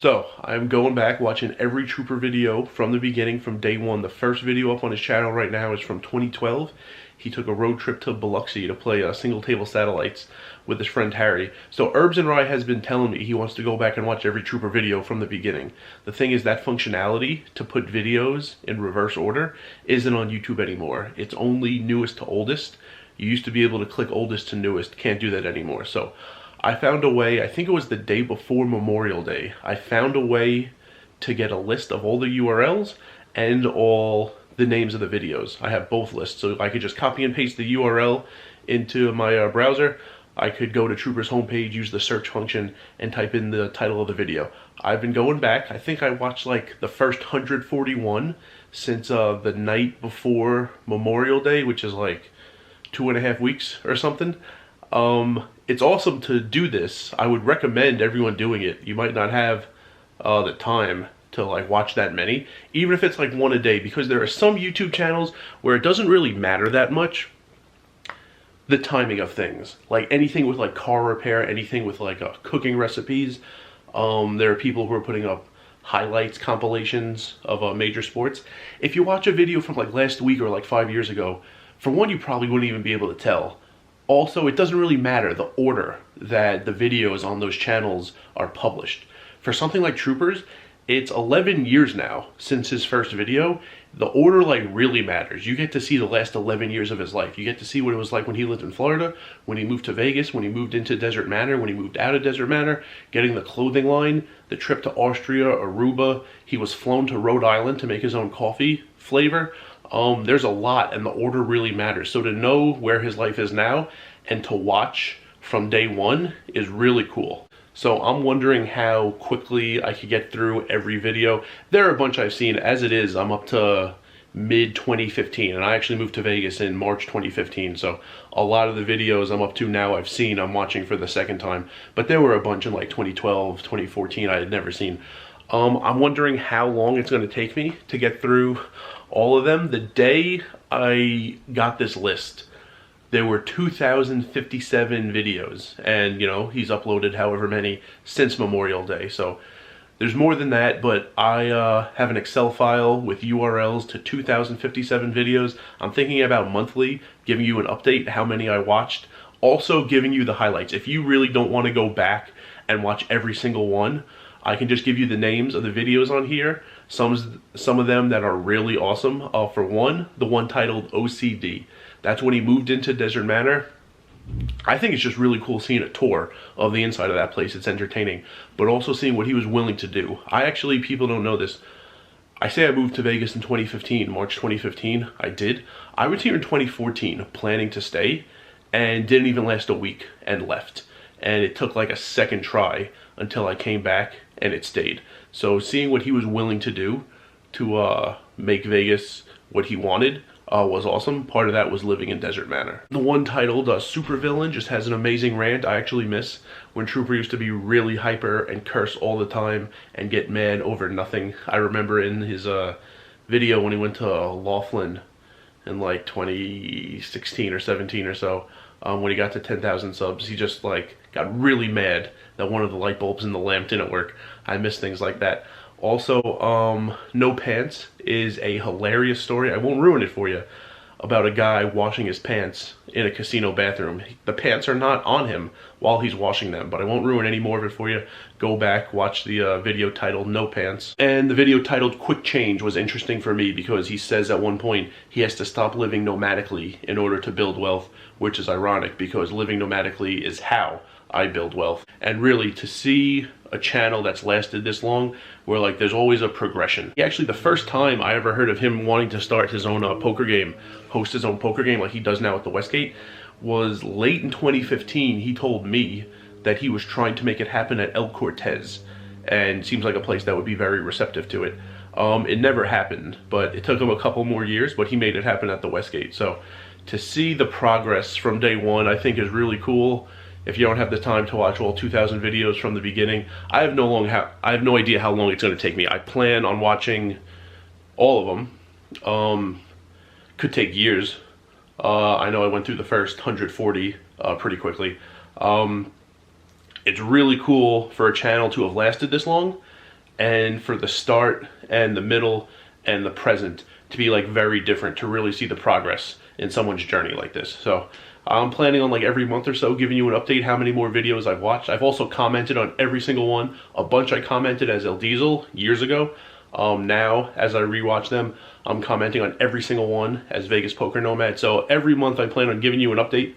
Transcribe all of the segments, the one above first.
So, I'm going back watching every Trooper video from the beginning, from day one. The first video up on his channel right now is from 2012. He took a road trip to Biloxi to play single table satellites with his friend Harry. So Herbs and Rye has been telling me he wants to go back and watch every Trooper video from the beginning. The thing is, that functionality to put videos in reverse order isn't on YouTube anymore. It's only newest to oldest. You used to be able to click oldest to newest. Can't do that anymore. So I found a way, I think it was the day before Memorial Day, I found a way to get a list of all the URLs and all the names of the videos. I have both lists, so I could just copy and paste the URL into my browser. I could go to Trooper's homepage, use the search function, and type in the title of the video. I've been going back. I think I watched like the first 141 since the night before Memorial Day, which is like 2.5 weeks or something. It's awesome to do this. I would recommend everyone doing it. You might not have the time to like watch that many, even if it's like one a day, because there are some YouTube channels where it doesn't really matter that much the timing of things. Like anything with like car repair, anything with like cooking recipes. There are people who are putting up highlights, compilations of major sports. If you watch a video from like last week or like 5 years ago, for one, you probably wouldn't even be able to tell. Also, it doesn't really matter the order that the videos on those channels are published. For something like Troopers, it's 11 years now since his first video. The order like really matters. You get to see the last 11 years of his life. You get to see what it was like when he lived in Florida, when he moved to Vegas, when he moved into Desert Manor, when he moved out of Desert Manor, getting the clothing line, the trip to Austria, Aruba. He was flown to Rhode Island to make his own coffee flavor. There's a lot, and the order really matters. So to know where his life is now and to watch from day one is really cool. So I'm wondering how quickly I could get through every video. There are a bunch I've seen. As it is, I'm up to mid-2015, and I actually moved to Vegas in March 2015. So a lot of the videos I'm up to now I've seen, I'm watching for the second time. But there were a bunch in like 2012, 2014 I had never seen. I'm wondering how long it's going to take me to get through all of them. The day I got this list, there were 2,057 videos, and you know, he's uploaded however many since Memorial Day, so there's more than that. But I have an Excel file with URLs to 2,057 videos. I'm thinking about monthly giving you an update how many I watched, also giving you the highlights. If you really don't want to go back and watch every single one, I can just give you the names of the videos on here. Some of them that are really awesome. For one, the one titled OCD. That's when he moved into Desert Manor. I think it's just really cool seeing a tour of the inside of that place. It's entertaining. But also seeing what he was willing to do. People don't know this. I say I moved to Vegas in 2015, March 2015. I did. I was here in 2014 planning to stay and didn't even last a week and left. And it took like a second try until I came back and it stayed. So seeing what he was willing to do to make Vegas what he wanted was awesome. Part of that was living in Desert Manor. The one titled Supervillain just has an amazing rant. I actually miss when Trooper used to be really hyper and curse all the time and get mad over nothing. I remember in his video when he went to Laughlin in like 2016 or 17 or so, when he got to 10,000 subs, he just like got really mad that one of the light bulbs in the lamp didn't work. I miss things like that. Also, No Pants is a hilarious story. I won't ruin it for you. About a guy washing his pants in a casino bathroom. The pants are not on him while he's washing them, but I won't ruin any more of it for you. Go back, watch the video titled No Pants. And the video titled Quick Change was interesting for me because he says at one point he has to stop living nomadically in order to build wealth, which is ironic because living nomadically is how I build wealth. And really, to see a channel that's lasted this long, where like there's always a progression. Actually, the first time I ever heard of him wanting to start his own poker game, host his own poker game like he does now at the Westgate, was late in 2015. He told me that he was trying to make it happen at El Cortez, and seems like a place that would be very receptive to it. It never happened, but it took him a couple more years, but he made it happen at the Westgate. So to see the progress from day one, I think is really cool. If you don't have the time to watch all 2,000 videos from the beginning, I have no idea how long it's going to take me. I plan on watching all of them. Could take years. I know I went through the first 140 pretty quickly. It's really cool for a channel to have lasted this long, and for the start and the middle and the present to be like very different, to really see the progress in someone's journey like this. So I'm planning on like every month or so giving you an update how many more videos I've watched. I've also commented on every single one. A bunch I commented as El Diesel years ago. Now, as I rewatch them, I'm commenting on every single one as Vegas Poker Nomad. So every month I plan on giving you an update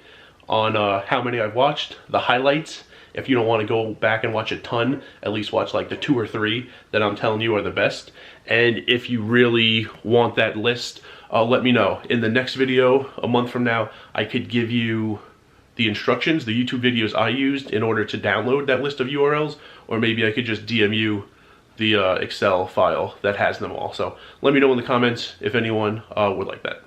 on how many I've watched, the highlights. If you don't want to go back and watch a ton, at least watch like the 2 or 3 that I'm telling you are the best. And if you really want that list, let me know. In the next video, a month from now, I could give you the instructions, the YouTube videos I used in order to download that list of URLs, or maybe I could just DM you the Excel file that has them all. So let me know in the comments if anyone would like that.